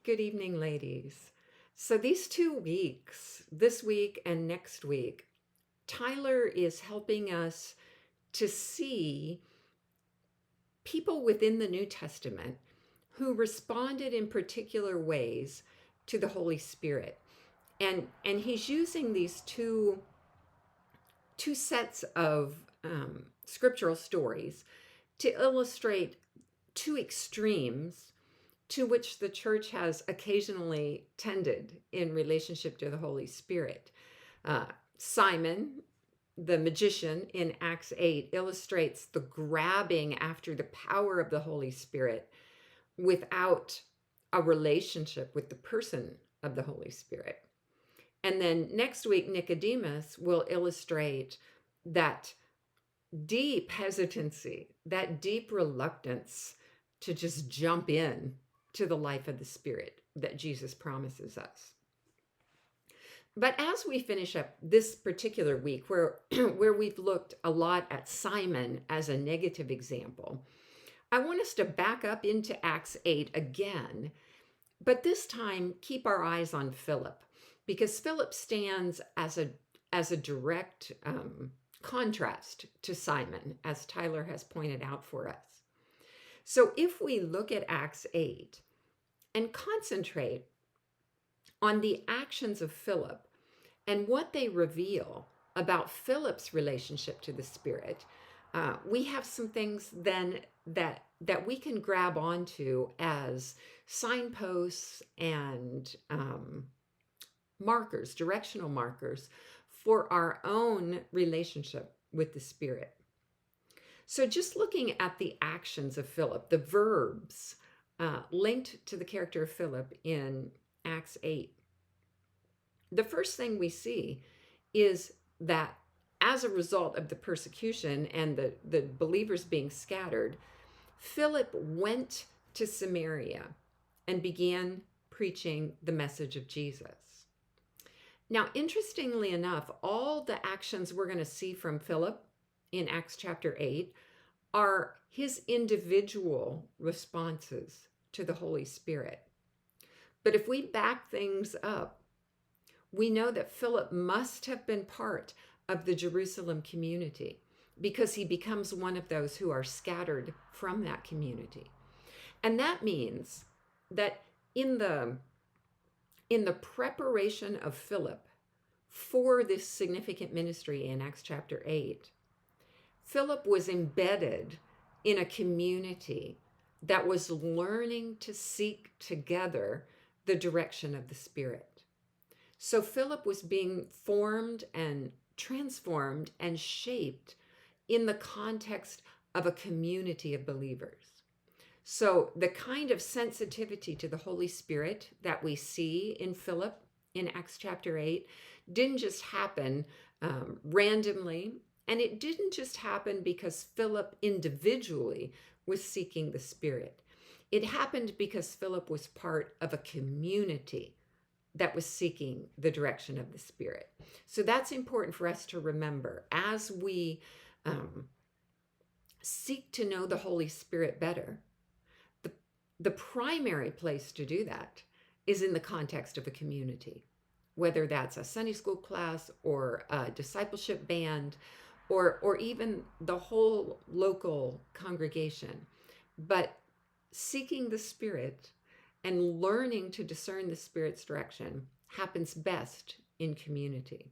Good evening, ladies. So, these 2 weeks, this week and next week, Tyler is helping us to see people within the New Testament who responded in particular ways to the Holy Spirit. And he's using these two sets of scriptural stories to illustrate two extremes to which the church has occasionally tended in relationship to the Holy Spirit. Simon, the magician in Acts 8, illustrates the grabbing after the power of the Holy Spirit without a relationship with the person of the Holy Spirit. And then next week, Nicodemus will illustrate that deep hesitancy, that deep reluctance to just jump in to the life of the Spirit that Jesus promises us. But as we finish up this particular week, where we've looked a lot at Simon as a negative example, I want us to back up into Acts 8 again, but this time keep our eyes on Philip, because Philip stands as a direct contrast to Simon, as Tyler has pointed out for us. So if we look at Acts 8 and concentrate on the actions of Philip and what they reveal about Philip's relationship to the Spirit, we have some things then that we can grab onto as signposts and markers, directional markers for our own relationship with the Spirit. So just looking at the actions of Philip, the verbs linked to the character of Philip in Acts 8, the first thing we see is that as a result of the persecution and the believers being scattered, Philip went to Samaria and began preaching the message of Jesus. Now, interestingly enough, all the actions we're going to see from Philip in Acts chapter 8 are his individual responses to the Holy Spirit. But if we back things up, we know that Philip must have been part of the Jerusalem community, because he becomes one of those who are scattered from that community. And that means that in the preparation of Philip for this significant ministry in Acts chapter 8, Philip was embedded in a community that was learning to seek together the direction of the Spirit. So Philip was being formed and transformed and shaped in the context of a community of believers. So the kind of sensitivity to the Holy Spirit that we see in Philip in Acts chapter 8 didn't just happen randomly, and it didn't just happen because Philip individually was seeking the Spirit. It happened because Philip was part of a community that was seeking the direction of the Spirit. So that's important for us to remember as we seek to know the Holy Spirit better. The primary place to do that is in the context of a community, whether that's a Sunday school class or a discipleship band or even the whole local congregation. But seeking the Spirit and learning to discern the Spirit's direction happens best in community.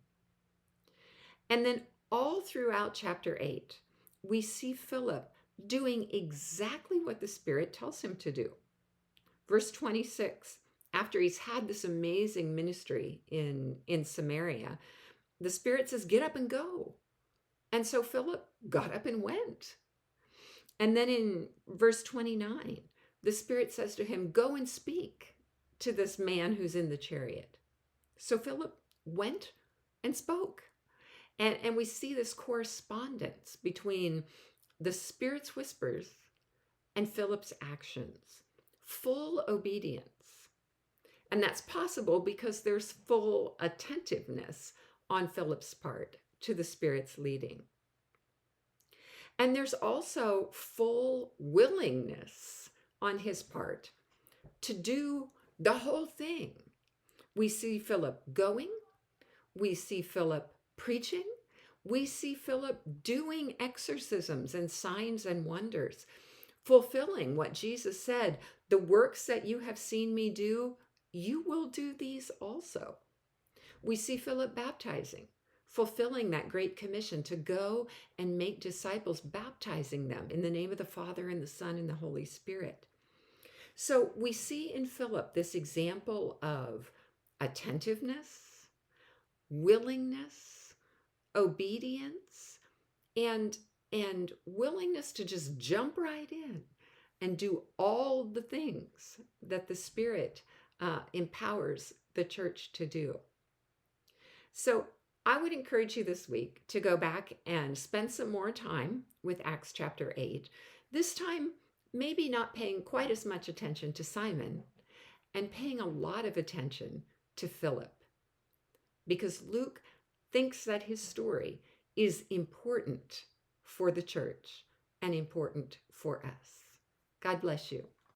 And then all throughout chapter 8, we see Philip doing exactly what the Spirit tells him to do. Verse 26, after he's had this amazing ministry in Samaria, the Spirit says, get up and go. And so Philip got up and went. And then in verse 29, the Spirit says to him, go and speak to this man who's in the chariot. So Philip went and spoke. And we see this correspondence between the Spirit's whispers and Philip's actions. Full obedience. And that's possible because there's full attentiveness on Philip's part to the Spirit's leading. And there's also full willingness on his part to do the whole thing. We see Philip going, we see Philip preaching, we see Philip doing exorcisms and signs and wonders, fulfilling what Jesus said, the works that you have seen me do, you will do these also. We see Philip baptizing, fulfilling that great commission to go and make disciples, baptizing them in the name of the Father and the Son and the Holy Spirit. So we see in Philip this example of attentiveness, willingness, obedience, and willingness to just jump right in and do all the things that the Spirit empowers the church to do. So I would encourage you this week to go back and spend some more time with Acts chapter 8. This time, maybe not paying quite as much attention to Simon and paying a lot of attention to Philip, because Luke thinks that his story is important for the church and important for us. God bless you.